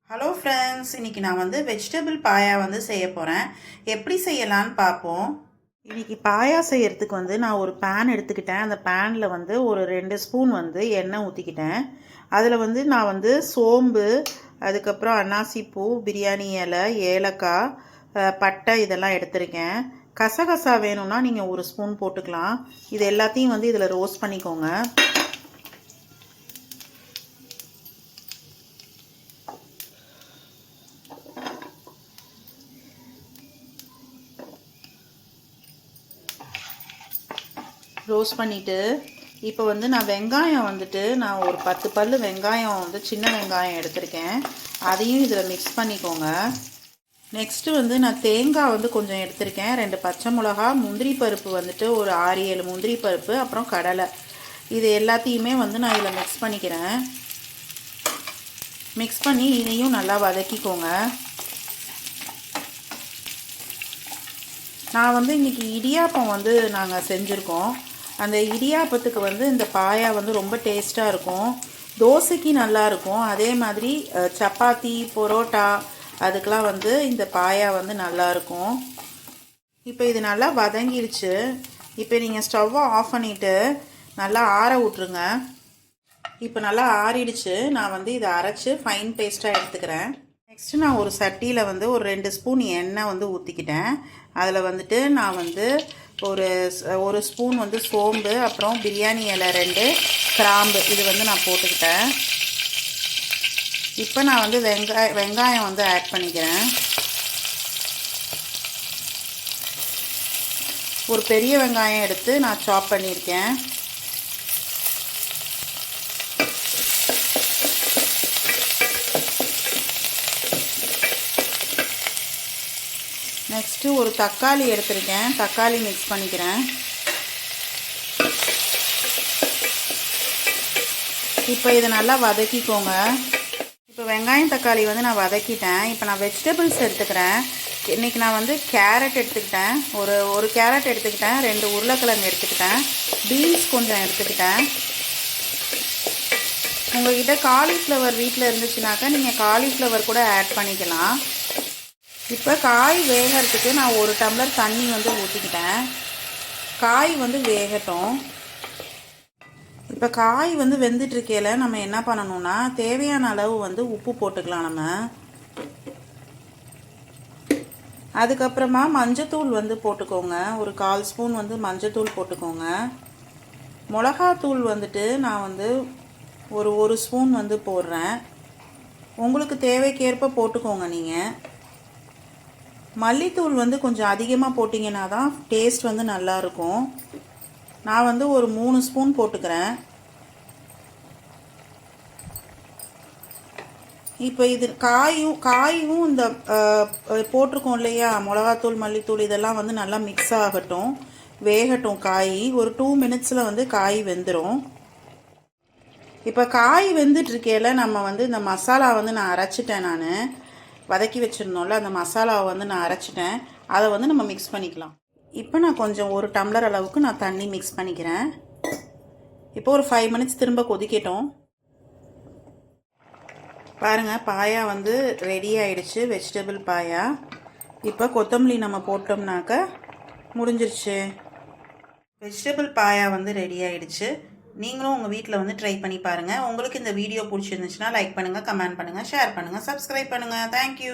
Hello friends, இன்றைக்கி நான் வந்து வெஜிடபிள் பாயா வந்து செய்ய போகிறேன். எப்படி செய்யலான்னு பார்ப்போம். இன்றைக்கி பாயா செய்கிறதுக்கு வந்து நான் ஒரு பேன் எடுத்துக்கிட்டேன். அந்த பேனில் வந்து ஒரு 2 ஸ்பூன் வந்து எண்ணெய் ஊற்றிக்கிட்டேன். அதில் வந்து நான் வந்து சோம்பு, அதுக்கப்புறம் அன்னாசிப்பூ, பிரியாணி இலை, ஏலக்காய், பட்டை இதெல்லாம் எடுத்திருக்கேன். கசகசா வேணும்னா நீங்கள் 1 ஸ்பூன் போட்டுக்கலாம். இது எல்லாத்தையும் வந்து இதில் ரோஸ்ட் பண்ணிக்கோங்க. ரோஸ்ட் பண்ணிவிட்டு இப்போ வந்து நான் வெங்காயம் வந்துட்டு நான் ஒரு 10 பல் வெங்காயம் வந்து சின்ன வெங்காயம் எடுத்திருக்கேன். அதையும் இதில் மிக்ஸ் பண்ணிக்கோங்க. நெக்ஸ்ட்டு வந்து நான் தேங்காய் வந்து கொஞ்சம் எடுத்திருக்கேன். 2 பச்சை மிளகா, முந்திரி பருப்பு வந்துட்டு ஒரு 6-7 முந்திரி பருப்பு, அப்புறம் கடலை. இது எல்லாத்தையுமே வந்து நான் இதில் மிக்ஸ் பண்ணிக்கிறேன். மிக்ஸ் பண்ணி இதையும் நல்லா வதக்கிக்கோங்க. நான் வந்து இன்றைக்கி இடியாப்பம் வந்து நாங்கள் செஞ்சுருக்கோம். அந்த இடியாப்பத்துக்கு வந்து இந்த பாயா வந்து ரொம்ப டேஸ்ட்டாக இருக்கும். தோசைக்கு நல்லாயிருக்கும். அதே மாதிரி சப்பாத்தி, பரோட்டா அதுக்கெலாம் வந்து இந்த பாயா வந்து நல்லாயிருக்கும். இப்போ இது நல்லா வதங்கிருச்சு. இப்போ நீங்கள் ஸ்டவ்வை ஆஃப் பண்ணிவிட்டு நல்லா ஆற விட்ருங்க. இப்போ நல்லா ஆறிடுச்சு. நான் வந்து இதை அரைச்சி ஃபைன் பேஸ்ட்டாக எடுத்துக்கிறேன். நெக்ஸ்ட்டு நான் ஒரு சட்டியில் வந்து ஒரு 2 ஸ்பூன் எண்ணெய் வந்து ஊற்றிக்கிட்டேன். அதில் வந்துட்டு நான் வந்து ஒரு ஸ்பூன் வந்து சோம்பு, அப்புறம் பிரியாணி இலை 2, கிராம்பு இது வந்து நான் போட்டுக்கிட்டேன். இப்போ நான் வந்து வெங்காயம் வந்து ஆட் பண்ணிக்கிறேன். ஒரு பெரிய வெங்காயம் எடுத்து நான் சாப் பண்ணியிருக்கேன். நெக்ஸ்ட்டு ஒரு தக்காளி எடுத்திருக்கேன். தக்காளி மிக்ஸ் பண்ணிக்கிறேன். இப்போ இதை நல்லா வதக்கிக்கோங்க. இப்போ வெங்காயம் தக்காளி வந்து நான் வதக்கிட்டேன். இப்போ நான் வெஜிடபிள்ஸ் எடுத்துக்கிறேன். இன்றைக்கி நான் வந்து கேரட் எடுத்துக்கிட்டேன். ஒரு கேரட் எடுத்துக்கிட்டேன். 2 உருளைக்கிழங்கு எடுத்துக்கிட்டேன். பீன்ஸ் கொஞ்சம் எடுத்துக்கிட்டேன். உங்கள்கிட்ட காலிஃப்ளவர் வீட்டில் இருந்துச்சுனாக்கா நீங்கள் காலிஃப்ளவர் கூட ஆட் பண்ணிக்கலாம். இப்போ காய் வேகிறதுக்கு நான் 1 டம்ளர் தண்ணி வந்து ஊற்றிக்கிட்டேன். காய் வந்து வேகட்டும். இப்போ காய் வந்து வெந்துட்டுருக்கையில் நம்ம என்ன பண்ணணும்னா தேவையான அளவு வந்து உப்பு போட்டுக்கலாம் நம்ம. அதுக்கப்புறமா மஞ்சத்தூள் வந்து போட்டுக்கோங்க. ஒரு 1/4 ஸ்பூன் வந்து மஞ்சத்தூள் போட்டுக்கோங்க. மிளகாத்தூள் வந்துட்டு நான் வந்து ஒரு ஸ்பூன் வந்து போடுறேன். உங்களுக்கு தேவைக்கேற்ப போட்டுக்கோங்க நீங்கள். மல்லித்தூள் வந்து கொஞ்சம் அதிகமாக போட்டிங்கன்னா தான் டேஸ்ட் வந்து நல்லாயிருக்கும். நான் வந்து ஒரு 3 ஸ்பூன் போட்டுக்கிறேன். இப்போ இது காயும் இந்த போட்டிருக்கோம் இல்லையா, மிளகாத்தூள் மல்லித்தூள் இதெல்லாம் வந்து நல்லா மிக்ஸ் ஆகட்டும், வேகட்டும். காய் ஒரு 2 மினிட்ஸில் வந்து காய் வெந்துடும். இப்போ காய் வெந்துட்டுருக்கையில் நம்ம வந்து இந்த மசாலா வந்து நான் அரைச்சிட்டேன். நான் வதக்கி வச்சுருந்தோம்ல அந்த மசாலாவை வந்து நான் அரைச்சிட்டேன். அதை வந்து நம்ம மிக்ஸ் பண்ணிக்கலாம். இப்போ நான் கொஞ்சம் 1 டம்ளர் அளவுக்கு நான் தண்ணி மிக்ஸ் பண்ணிக்கிறேன். இப்போ ஒரு 5 மினிட்ஸ் திரும்ப கொதிக்கட்டும். பாருங்கள், பாயா வந்து ரெடி ஆகிடுச்சு, வெஜிடபிள் பாயா. இப்போ கொத்தமல்லி நம்ம போட்டோம்னாக்க முடிஞ்சிருச்சு. வெஜிடபிள் பாயா வந்து ரெடி ஆகிடுச்சு. நீங்களும் உங்கள் வீட்டில் வந்து ட்ரை பண்ணி பாருங்கள். உங்களுக்கு இந்த வீடியோ பிடிச்சிருந்துச்சுன்னா லைக் பண்ணுங்கள், கமெண்ட் பண்ணுங்கள், ஷேர் பண்ணுங்கள், சப்ஸ்கிரைப் பண்ணுங்கள். தேங்க்யூ.